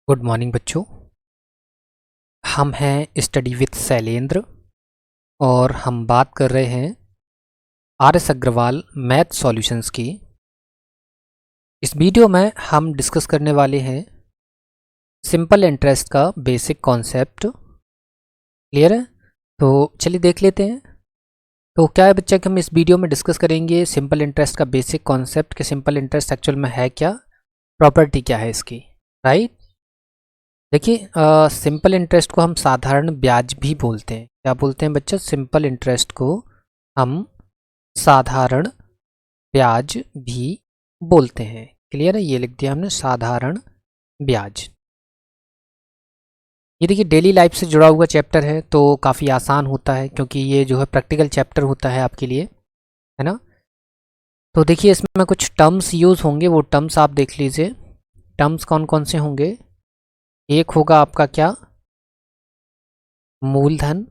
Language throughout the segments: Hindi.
गुड मॉर्निंग बच्चों। हम हैं स्टडी विद शैलेंद्र और हम बात कर रहे हैं R S Agarwal math solutions की। इस वीडियो में हम डिस्कस करने वाले हैं सिंपल इंटरेस्ट का बेसिक कॉन्सेप्ट। क्लियर है? तो चलिए देख लेते हैं। तो क्या है बच्चा कि हम इस वीडियो में डिस्कस करेंगे सिंपल इंटरेस्ट का बेसिक कॉन्सेप्ट कि सिंपल इंटरेस्ट एक्चुअल में है क्या, प्रॉपर्टी क्या है इसकी। राइट, देखिए सिंपल इंटरेस्ट को हम साधारण ब्याज भी बोलते हैं। क्या बोलते हैं बच्चा? सिंपल इंटरेस्ट को हम साधारण ब्याज भी बोलते हैं। क्लियर है? ये लिख दिया हमने, साधारण ब्याज। ये देखिए डेली लाइफ से जुड़ा हुआ चैप्टर है तो काफ़ी आसान होता है क्योंकि ये जो है प्रैक्टिकल चैप्टर होता है आपके लिए, है ना। तो देखिए इसमें कुछ टर्म्स यूज़ होंगे, वो टर्म्स आप देख लीजिए। टर्म्स कौन कौन से होंगे? एक होगा आपका क्या? मूलधन।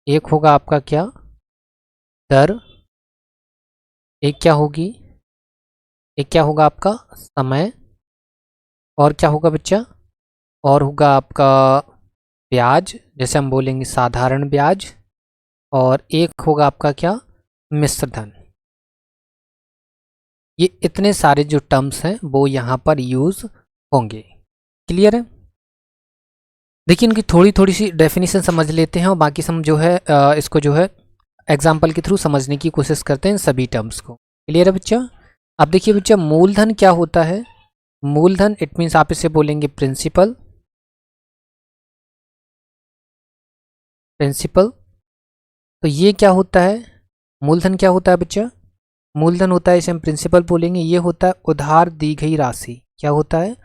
एक होगा आपका क्या? दर। एक क्या होगी? एक क्या होगा आपका? समय। और क्या होगा बच्चा? और होगा आपका ब्याज, जैसे हम बोलेंगे साधारण ब्याज। और एक होगा आपका क्या? मिश्र धन। ये इतने सारे जो टर्म्स हैं वो यहाँ पर यूज़ होंगे। क्लियर है? देखिए इनकी थोड़ी थोड़ी सी डेफिनेशन समझ लेते हैं और बाकी हम जो है इसको जो है एग्जाम्पल के थ्रू समझने की कोशिश करते हैं सभी टर्म्स को। क्लियर है बच्चा? अब देखिए बच्चा मूलधन क्या होता है? मूलधन इट मीन्स आप इसे बोलेंगे प्रिंसिपल। प्रिंसिपल तो ये क्या होता है? मूलधन क्या होता है बच्चा? मूलधन होता है, इसे हम प्रिंसिपल बोलेंगे। ये होता है उधार दी गई राशि। क्या होता है?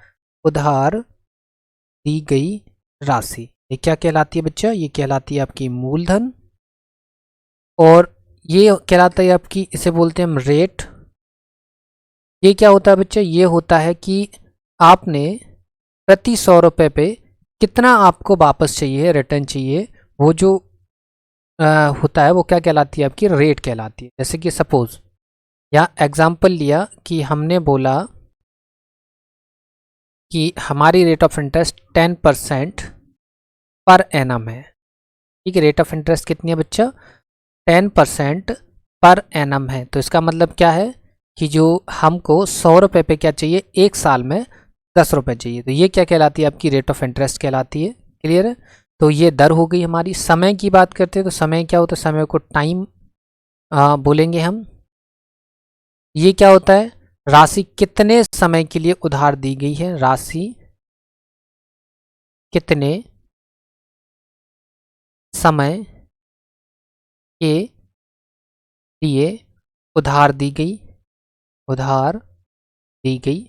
उधार दी गई राशि। ये क्या कहलाती है बच्चा? ये कहलाती है आपकी मूलधन। और ये कहलाता है आपकी, इसे बोलते हैं हम रेट। ये क्या होता है बच्चा? ये होता है कि आपने प्रति 100 रुपये पे कितना आपको वापस चाहिए, रिटर्न चाहिए, वो जो होता है वो क्या कहलाती है? आपकी रेट कहलाती है। जैसे कि सपोज यहाँ एग्जाम्पल लिया कि हमने बोला कि हमारी rate of interest 10% per annum है। ठीक है, रेट ऑफ इंटरेस्ट कितनी है बच्चा? 10% पर एनम है। तो इसका मतलब क्या है कि जो हमको 100 रुपये पे क्या चाहिए, एक साल में 10 रुपये चाहिए। तो ये क्या कहलाती है? आपकी रेट ऑफ इंटरेस्ट कहलाती है। क्लियर है? तो ये दर हो गई हमारी। समय की बात करते हैं तो समय क्या होता है? समय को टाइम बोलेंगे हम। ये क्या होता है? राशि कितने समय के लिए उधार दी गई है, राशि कितने समय के लिए उधार दी गई, उधार दी गई।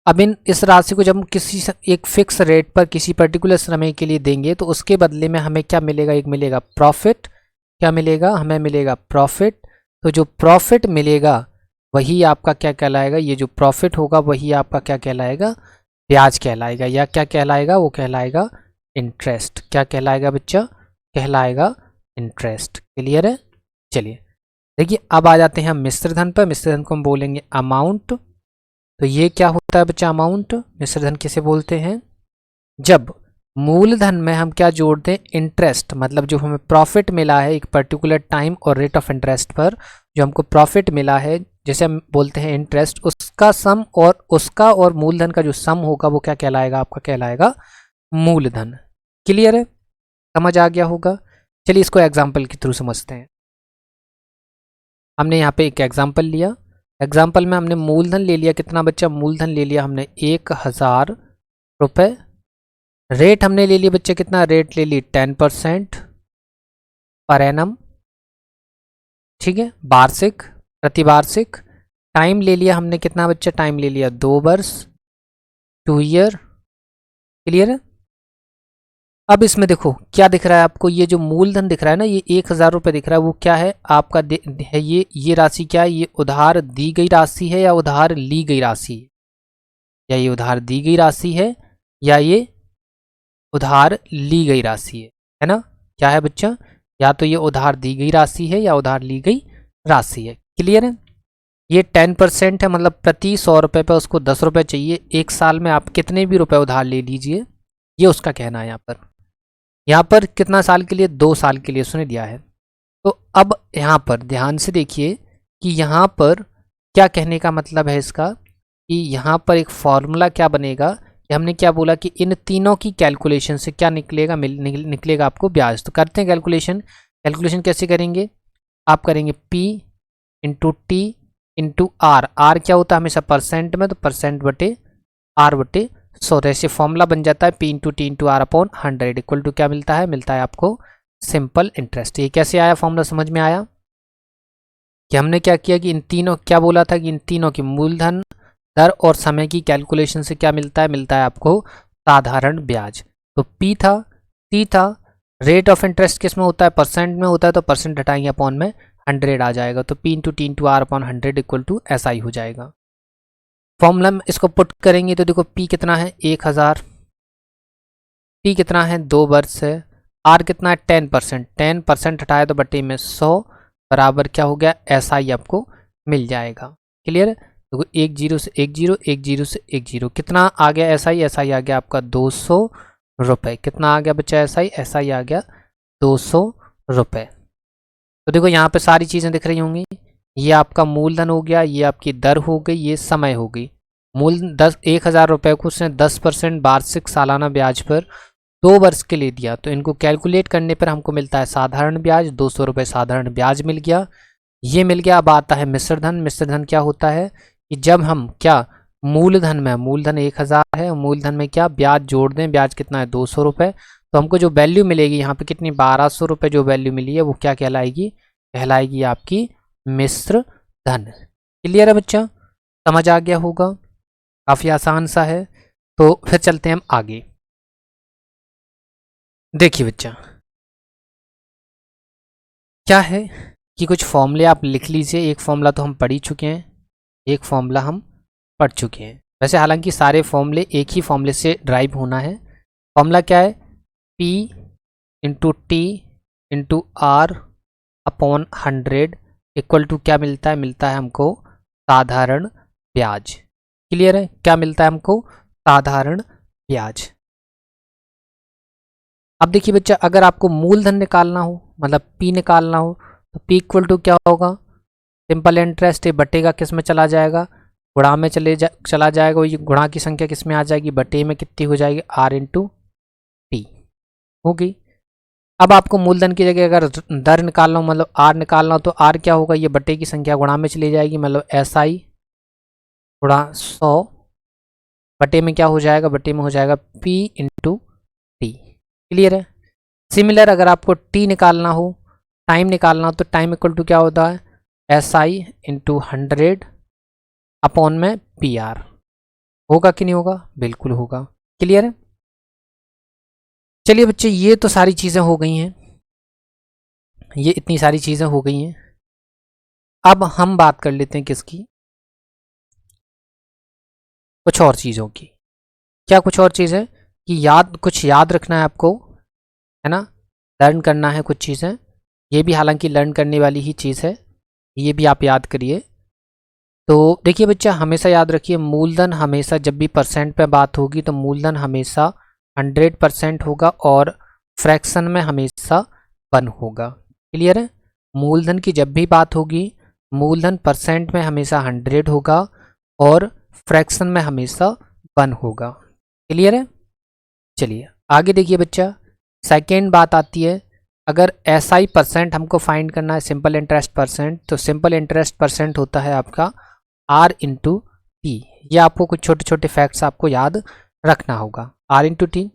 अब इस राशि को जब हम किसी एक फिक्स रेट पर किसी पर्टिकुलर समय के लिए देंगे तो उसके बदले में हमें क्या मिलेगा? एक मिलेगा प्रॉफिट। क्या मिलेगा? हमें मिलेगा प्रॉफिट। तो जो प्रॉफिट मिलेगा वही आपका क्या कहलाएगा? ये जो प्रॉफिट होगा वही आपका क्या कहलाएगा? ब्याज कहलाएगा। या क्या कहलाएगा? वो कहलाएगा इंटरेस्ट। क्या कहलाएगा बच्चा? कहलाएगा इंटरेस्ट। क्लियर है? चलिए देखिए अब आ जाते हैं हम मिश्र धन पर। मिश्र धन को हम बोलेंगे अमाउंट। तो ये क्या होता है बच्चा? अमाउंट। मिश्र धन किसे बोलते हैं? जब मूलधन में हम क्या जोड़ दें? इंटरेस्ट। मतलब जो हमें प्रॉफिट मिला है एक पर्टिकुलर टाइम और रेट ऑफ इंटरेस्ट पर जो हमको प्रॉफिट मिला है, जैसे हम बोलते हैं इंटरेस्ट, उसका सम और उसका और मूलधन का जो सम होगा वो क्या कहलाएगा? आपका कहलाएगा मूलधन। क्लियर है? समझ आ गया होगा। चलिए इसको एग्जाम्पल के थ्रू समझते हैं। हमने यहाँ पे एक एग्जाम्पल लिया। एग्जाम्पल में हमने मूलधन ले लिया। कितना बच्चा? मूलधन ले लिया हमने 1000 रुपये। रेट हमने ले लिया बच्चे कितना? रेट ले ली 10% पर एनम। ठीक है, वार्षिक, प्रतिवार्षिक। टाइम ले लिया हमने कितना बच्चा? टाइम ले लिया 2 वर्ष, 2 ईयर। क्लियर है? अब इसमें देखो क्या दिख रहा है आपको? ये जो मूलधन दिख रहा है ना, ये 1000 रुपये दिख रहा है, वो क्या है आपका? है ये राशि क्या है? ये उधार दी गई राशि है या उधार ली गई राशि है? या ये उधार दी गई राशि है या ये उधार ली गई राशि है ना? क्या है बच्चा? या तो ये उधार दी गई राशि है या उधार ली गई राशि है। क्लियर है? ये 10% है, मतलब प्रति 100 रुपये पे उसको 10 रुपये चाहिए। एक साल में आप कितने भी रुपए उधार ले लीजिए, ये उसका कहना है। यहाँ पर कितना साल के लिए, 2 साल के लिए उसने दिया है। तो अब यहाँ पर ध्यान से देखिए कि यहाँ पर क्या कहने का मतलब है इसका, कि यहाँ पर एक फॉर्मूला क्या बनेगा कि हमने क्या बोला कि इन तीनों की कैलकुलेशन से क्या निकलेगा, निकलेगा आपको ब्याज। तो करते हैं कैलकुलेशन कैसे करेंगे, आप करेंगे P into T into R. R क्या होता है हमेशा परसेंट में, तो परसेंट बटे आर बटे 100। तो ऐसे फॉर्मूला बन जाता है P into T into R upon 100 equal to क्या मिलता है आपको सिंपल इंटरेस्ट। ये कैसे आया फॉर्मूला, समझ में आया कि हमने क्या किया कि इन तीनों, क्या बोला था कि इन तीनों की मूलधन, दर और समय की कैलकुलेशन से क्या मिलता है आपको साधारण ब्याज। तो P था, T था, रेट ऑफ इंटरेस्ट किस में होता है, परसेंट में होता है, तो परसेंट हटाएंगे अपॉन में 100 आ जाएगा। तो P into T into R upon 100 equal to SI हो जाएगा। फॉर्मूला में इसको पुट करेंगे तो देखो P कितना है 1000, T कितना है 2 वर्ष है, R कितना है 10%, 10% हटाए तो बटे में 100 बराबर क्या हो गया SI आपको मिल जाएगा। क्लियर है। देखो 1 0 से 1 0, 1 0 से 1 0, कितना आ गया SI आ गया आपका 200 रुपये। कितना आ गया बच्चा SI आ गया 200 रुपये। तो देखो यहाँ पे सारी चीज़ें दिख रही होंगी, ये आपका मूलधन हो गया, ये आपकी दर हो गई, ये समय हो गई। मूल 10,000 रुपये को उसने 10% वार्षिक सालाना ब्याज पर 2 वर्ष के लिए दिया। तो इनको कैलकुलेट करने पर हमको मिलता है साधारण ब्याज, 200 रुपये साधारण ब्याज मिल गया, ये मिल गया। अब आता है मिश्र धन। मिश्र धन क्या होता है कि जब हम क्या मूलधन में, मूलधन 1000 है, मूलधन में क्या ब्याज जोड़ दें, ब्याज कितना है 200 रुपये, तो हमको जो वैल्यू मिलेगी यहाँ पे कितनी 1200 रुपये जो वैल्यू मिली है वो क्या कहलाएगी आपकी मिश्र धन। क्लियर है बच्चा, समझ आ गया होगा, काफ़ी आसान सा है। तो फिर चलते हैं हम आगे। देखिए बच्चा क्या है कि कुछ फॉर्मूले आप लिख लीजिए। एक फॉर्मूला तो हम पढ़ ही चुके हैं, एक फॉर्मूला हम पढ़ चुके हैं वैसे, हालांकि सारे फॉर्मूले एक ही फॉर्मूले से ड्राइव होना है। फॉर्मूला क्या है, P into T into R upon 100 equal to क्या मिलता है हमको साधारण ब्याज। क्लियर है, क्या मिलता है हमको साधारण ब्याज। अब देखिए बच्चा, अगर आपको मूलधन निकालना हो, मतलब P निकालना हो, तो P इक्वल टू क्या होगा, सिंपल इंटरेस्ट, ये बटेगा किस में चला जाएगा, गुणा में चला जाएगा। ये गुणा की संख्या किस में आ जाएगी, बटे में कितनी हो जाएगी R इंटू टी होगी। अब आपको मूलधन की जगह अगर दर निकालना हो, मतलब R निकालना हो, तो R क्या होगा, ये बटे की संख्या गुणा में चली जाएगी, मतलब SI गुणा 100 बटे में क्या हो जाएगा, बटे में हो जाएगा P इंटू टी। क्लियर है। सिमिलर अगर आपको T निकालना हो, टाइम निकालना हो, तो टाइम इक्वल टू क्या होता है SI इंटू 100 अपॉन में PR। होगा कि नहीं होगा, बिल्कुल होगा। क्लियर है। चलिए बच्चे, ये तो सारी चीज़ें हो गई हैं, ये इतनी सारी चीज़ें हो गई हैं। अब हम बात कर लेते हैं किसकी, कुछ और चीज़ों की। क्या कुछ और चीज़ है कि कुछ याद रखना है आपको, है ना, लर्न करना है कुछ चीज़ें। ये भी हालांकि लर्न करने वाली ही चीज़ है, ये भी आप याद करिए। तो देखिए बच्चा, हमेशा याद रखिए, मूलधन हमेशा जब भी परसेंट पे बात होगी तो मूलधन हमेशा 100% होगा और फ्रैक्शन में हमेशा 1 होगा। क्लियर है। मूलधन की जब भी बात होगी, मूलधन परसेंट में हमेशा 100 होगा और फ्रैक्शन में हमेशा 1 होगा। क्लियर है। चलिए आगे देखिए बच्चा, सेकेंड बात आती है, अगर SI परसेंट हमको फाइंड करना है, सिंपल इंटरेस्ट परसेंट, तो सिंपल इंटरेस्ट परसेंट होता है आपका R इंटू टी। ये आपको कुछ छोटे छोटे फैक्ट्स आपको याद रखना होगा, R इंटू टी।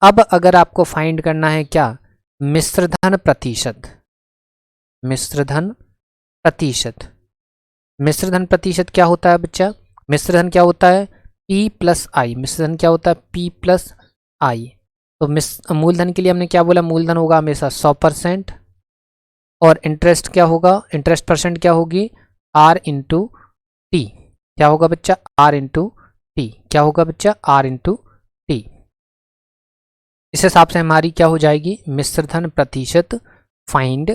अब अगर आपको फाइंड करना है क्या, मिश्रधन प्रतिशत, मिश्रधन प्रतिशत। मिश्रधन प्रतिशत क्या होता है बच्चा, मिश्रधन क्या होता है P प्लस आई। मिश्रधन क्या होता है P प्लस आई। तो मूलधन के लिए हमने क्या बोला, मूलधन होगा हमेशा 100% और इंटरेस्ट क्या होगा, इंटरेस्ट परसेंट क्या होगी R इंटू टी। क्या होगा बच्चा, R इंटू टी। क्या होगा बच्चा, R इंटू टी। इस हिसाब से हमारी क्या हो जाएगी, मिश्रधन प्रतिशत फाइंड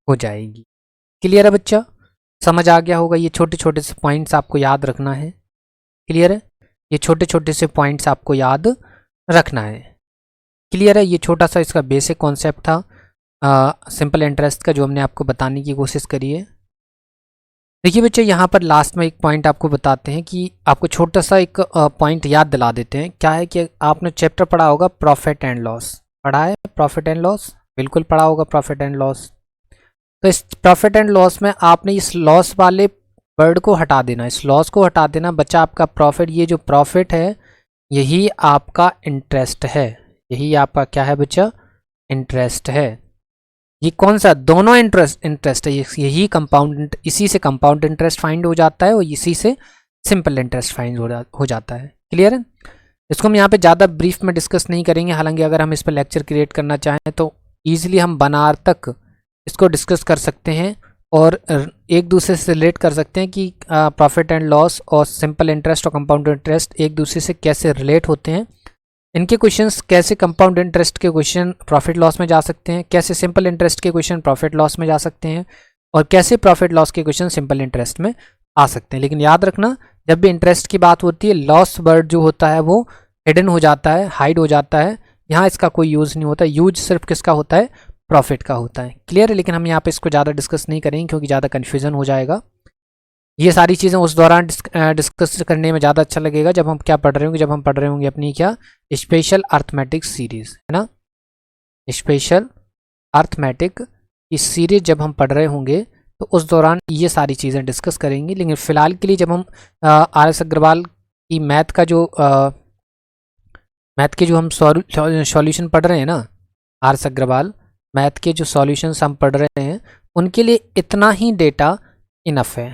हो जाएगी। क्लियर है बच्चा। समझ आ गया होगा। ये छोटे छोटे से पॉइंट्स आपको याद रखना है। क्लियर है? ये छोटे छोटे से पॉइंट्स आपको याद रखना है। क्लियर है? ये छोटा सा इसका बेसिक कॉन्सेप्ट था सिंपल इंटरेस्ट का, जो हमने आपको बताने की कोशिश करी है। देखिए बच्चे, यहाँ पर लास्ट में एक पॉइंट आपको बताते हैं कि आपको छोटा सा एक पॉइंट याद दिला देते हैं। क्या है कि आपने चैप्टर पढ़ा होगा प्रॉफिट एंड लॉस। पढ़ा है प्रॉफिट एंड लॉस? बिल्कुल पढ़ा होगा प्रॉफिट एंड लॉस। तो इस प्रॉफिट एंड लॉस में आपने इस लॉस वाले वर्ड को हटा देना, इस लॉस को हटा देना, बचा आपका प्रॉफिट। ये जो प्रॉफिट है यही आपका इंटरेस्ट है, यही आपका क्या है बच्चा? इंटरेस्ट है। ये कौन सा? दोनों इंटरेस्ट है। यही कंपाउंड, इसी से कंपाउंड इंटरेस्ट फाइंड हो जाता है और इसी से सिंपल इंटरेस्ट फाइंड हो जाता है। क्लियर है? इसको हम यहाँ पे ज़्यादा ब्रीफ में डिस्कस नहीं करेंगे। हालांकि अगर हम इस पर लेक्चर क्रिएट करना चाहें तो ईजिली हम बनार तक इसको डिस्कस कर सकते हैं और एक दूसरे से रिलेट कर सकते हैं कि प्रॉफिट एंड लॉस और सिंपल इंटरेस्ट और कंपाउंड इंटरेस्ट एक दूसरे से कैसे रिलेट होते हैं। इनके क्वेश्चंस कैसे कंपाउंड इंटरेस्ट के क्वेश्चन प्रॉफिट लॉस में जा सकते हैं, कैसे सिंपल इंटरेस्ट के क्वेश्चन प्रॉफिट लॉस में जा सकते हैं, और कैसे प्रॉफिट लॉस के क्वेश्चन सिंपल इंटरेस्ट में आ सकते हैं। लेकिन याद रखना, जब भी इंटरेस्ट की बात होती है, लॉस वर्ड जो होता है वो हिडन हो जाता है, हाइड हो जाता है। यहाँ इसका कोई यूज़ नहीं होता। यूज सिर्फ किसका होता है? प्रॉफिट का होता है। क्लियर है? लेकिन हम यहाँ पे इसको ज़्यादा डिस्कस नहीं करेंगे क्योंकि ज़्यादा कन्फ्यूजन हो जाएगा। ये सारी चीज़ें उस दौरान डिस्कस करने में ज़्यादा अच्छा लगेगा जब हम क्या पढ़ रहे होंगे, जब हम पढ़ रहे होंगे अपनी क्या स्पेशल अर्थमेटिक सीरीज़, है ना। स्पेशल अर्थमेटिक की सीरीज जब हम पढ़ रहे होंगे तो उस दौरान ये सारी चीज़ें डिस्कस करेंगे। लेकिन फ़िलहाल के लिए जब हम RS अग्रवाल की मैथ का जो मैथ के जो हम सॉल्यूशन पढ़ रहे हैं ना, RS अग्रवाल मैथ के जो सॉल्यूशंस हम पढ़ रहे हैं उनके लिए इतना ही डेटा इनफ है,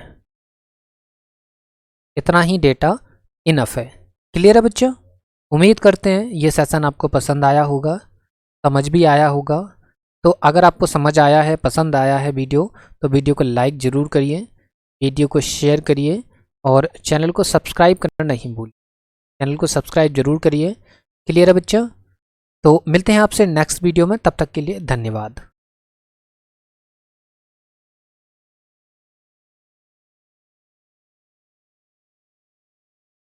इतना ही डेटा इनफ है। क्लियर है बच्चों? उम्मीद करते हैं ये सेशन आपको पसंद आया होगा, समझ भी आया होगा। तो अगर आपको समझ आया है, पसंद आया है वीडियो, तो वीडियो को लाइक ज़रूर करिए, वीडियो को शेयर करिए और चैनल को सब्सक्राइब करना नहीं भूलिए। चैनल को सब्सक्राइब जरूर करिए। क्लियर है बच्चों? तो मिलते हैं आपसे नेक्स्ट वीडियो में, तब तक के लिए धन्यवाद।